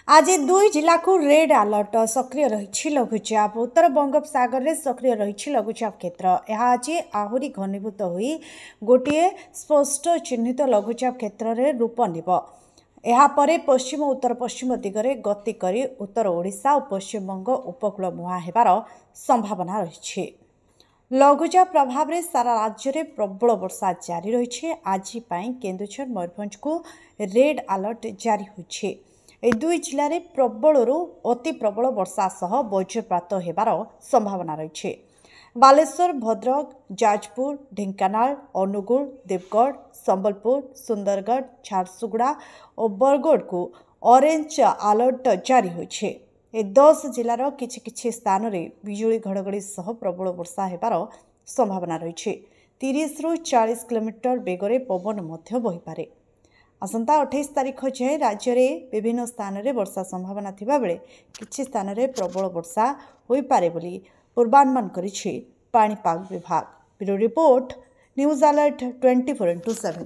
आज 2 जिला को रेड अलर्ट सक्रिय रही लघुचाप उत्तर बंगोपसागर में सक्रिय रही लघुचाप क्षेत्र यह आज आहरी घनीभूत हो गोटे स्पष्ट चिन्हित लघुचाप क्षेत्र में रूप नेब यापर पश्चिम उत्तर पश्चिम दिगरे गति कर उत्तर ओडिशा और पश्चिमबंग उपकूल मुहां होबार संभावना रही। लघुचाप प्रभाव में सारा राज्य में प्रबल वर्षा जारी रही। आज केन्दुझर मयूरभंज को रेड अलर्ट जारी होइछे। ए दुई जिले में प्रबल अति प्रबल वर्षा सह वज्रपात होबार संभावना रही। बालेश्वर भद्रक जाजपुर ढेंकानाल अनुगुल देवगढ़ संबलपुर सुंदरगढ़ झारसुगुड़ा और बरगढ़ को ऑरेंज अलर्ट जारी होइछे। 10 जिलार किछि स्थान रे बिजुली घड़घड़ी सह प्रबल वर्षा होबार संभावना रही। 30 ରୁ 40 किलोमीटर बेगरे पवन मध्य बहिपारे। आसंता 28 तारीख जाए राज्य में विभिन्न स्थान में वर्षा संभावना थिबा बेले किछि स्थान में प्रबल वर्षा होई पारे बोली पूर्वानुमान करिछि पाणीपाग विभाग। Bureau report news alert 24x7।